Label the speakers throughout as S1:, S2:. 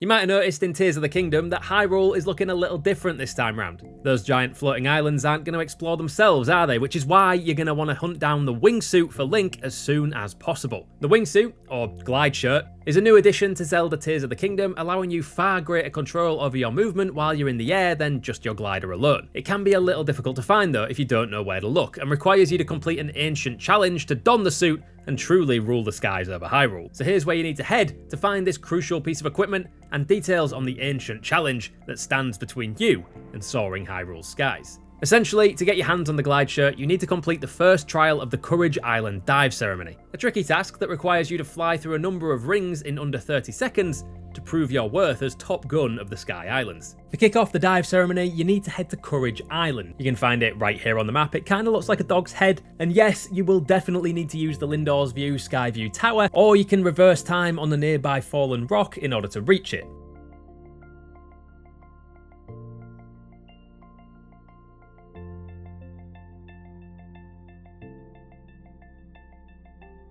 S1: You might have noticed in Tears of the Kingdom that Hyrule is looking a little different this time round. Those giant floating islands aren't going to explore themselves, are they? Which is why you're going to want to hunt down the wingsuit for Link as soon as possible. The wingsuit, or glide shirt, is a new addition to Zelda Tears of the Kingdom, allowing you far greater control over your movement while you're in the air than just your glider alone. It can be a little difficult to find though if you don't know where to look, and requires you to complete an ancient challenge to don the suit and truly rule the skies over Hyrule. So here's where you need to head to find this crucial piece of equipment and details on the ancient challenge that stands between you and soaring Hyrule's skies. Essentially, to get your hands on the glide shirt, you need to complete the first trial of the Courage Island dive ceremony, a tricky task that requires you to fly through a number of rings in under 30 seconds to prove your worth as top gun of the Sky Islands. To kick off the dive ceremony, you need to head to Courage Island. You can find it right here on the map. It kind of looks like a dog's head, and yes, you will definitely need to use the Lindor's View Skyview Tower, or you can reverse time on the nearby fallen rock in order to reach it.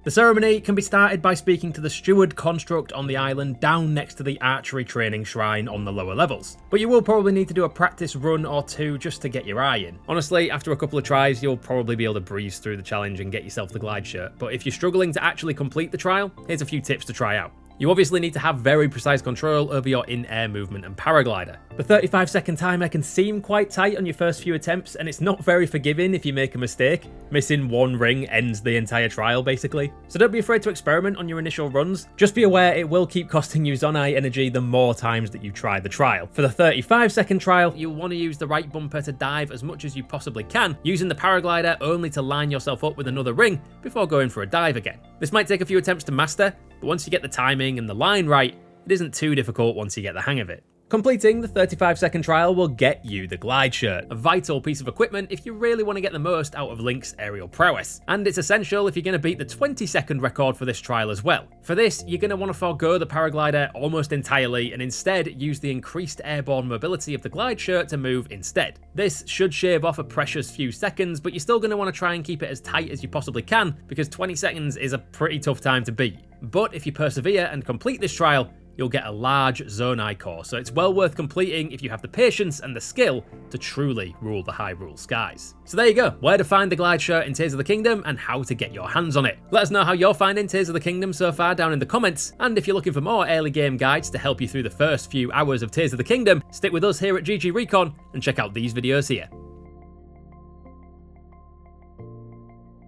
S1: The ceremony can be started by speaking to the steward construct on the island down next to the archery training shrine on the lower levels. But you will probably need to do a practice run or two just to get your eye in. Honestly, after a couple of tries, you'll probably be able to breeze through the challenge and get yourself the glide shirt. But if you're struggling to actually complete the trial, here's a few tips to try out. You obviously need to have very precise control over your in-air movement and paraglider. The 35-second timer can seem quite tight on your first few attempts, and it's not very forgiving if you make a mistake. Missing one ring ends the entire trial, basically. So don't be afraid to experiment on your initial runs. Just be aware it will keep costing you Zonai energy the more times that you try the trial. For the 35-second trial, you'll want to use the right bumper to dive as much as you possibly can, using the paraglider only to line yourself up with another ring before going for a dive again. This might take a few attempts to master, but once you get the timing and the line right, it isn't too difficult once you get the hang of it. Completing the 35-second trial will get you the glide shirt, a vital piece of equipment if you really want to get the most out of Link's aerial prowess. And it's essential if you're going to beat the 20-second record for this trial as well. For this, you're going to want to forego the paraglider almost entirely and instead use the increased airborne mobility of the glide shirt to move instead. This should shave off a precious few seconds, but you're still going to want to try and keep it as tight as you possibly can, because 20 seconds is a pretty tough time to beat. But if you persevere and complete this trial, you'll get a large Zonai core, so it's well worth completing if you have the patience and the skill to truly rule the Hyrule skies. So there you go, where to find the glide shirt in Tears of the Kingdom and how to get your hands on it. Let us know how you're finding Tears of the Kingdom so far down in the comments, and if you're looking for more early game guides to help you through the first few hours of Tears of the Kingdom, stick with us here at GG Recon and check out these videos here.